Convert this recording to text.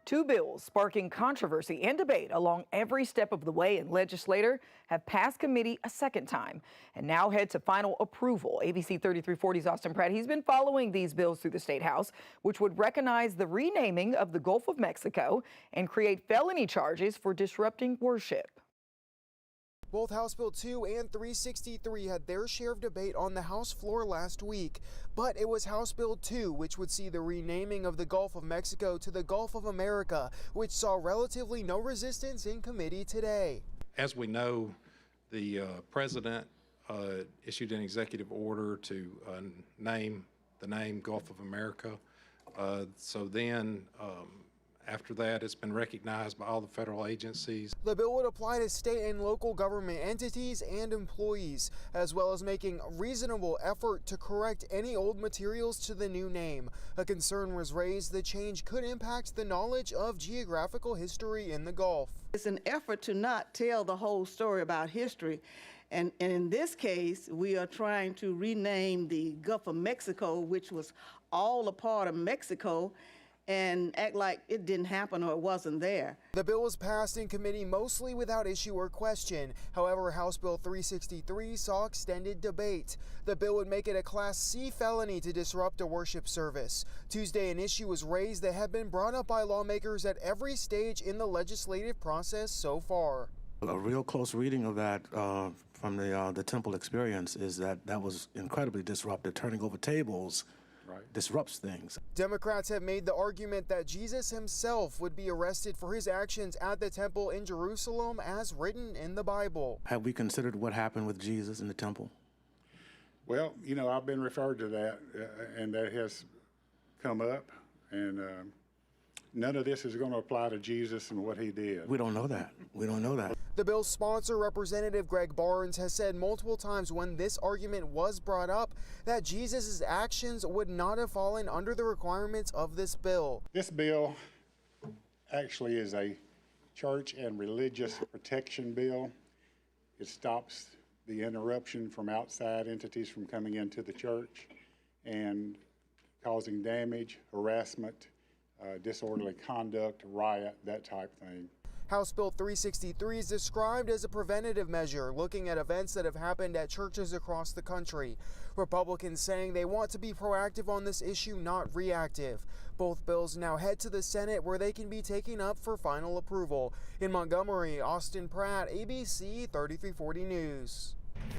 Two bills sparking controversy and debate along every step of the way in legislature have passed committee a second time and now head to final approval. ABC 3340's Austin Pratt, he's been following these bills through the State House, which would recognize the renaming of the Gulf of Mexico and create felony charges for disrupting worship. Both House Bill 2 and 363 had their share of debate on the House floor last week, but it was House Bill 2 which would see the renaming of the Gulf of Mexico to the Gulf of America, which saw relatively no resistance in committee today. As we know, the president issued an executive order to name the name Gulf of America. So then after that, it's been recognized by all the federal agencies. The bill would apply to state and local government entities and employees, as well as making reasonable effort to correct any old materials to the new name. A concern was raised the change could impact the knowledge of geographical history in the Gulf. It's an effort to not tell the whole story about history. And in this case, we are trying to rename the Gulf of Mexico, which was all a part of Mexico, and act like it didn't happen or it wasn't there. The bill was passed in committee mostly without issue or question. However, House Bill 363 saw extended debate. The bill would make it a Class C felony to disrupt a worship service. Tuesday, an issue was raised that had been brought up by lawmakers at every stage in the legislative process so far. A real close reading of that from the temple experience is that was incredibly disruptive. Turning over tables disrupts things. Democrats have made the argument that Jesus himself would be arrested for his actions at the temple in Jerusalem as written in the Bible. Have we considered what happened with Jesus in the temple? Well, you know, I've been referred to that, and that has come up, and none of this is going to apply to Jesus and what he did. We don't know that. We don't know that. The bill's sponsor, Representative Greg Barnes, has said multiple times when this argument was brought up that Jesus' actions would not have fallen under the requirements of this bill. This bill actually is a church and religious protection bill. It stops the interruption from outside entities from coming into the church and causing damage, harassment, disorderly conduct, riot, that type thing. House Bill 363 is described as a preventative measure looking at events that have happened at churches across the country. Republicans saying they want to be proactive on this issue, not reactive. Both bills now head to the Senate where they can be taken up for final approval. In Montgomery, Austin Pratt, ABC 3340 News.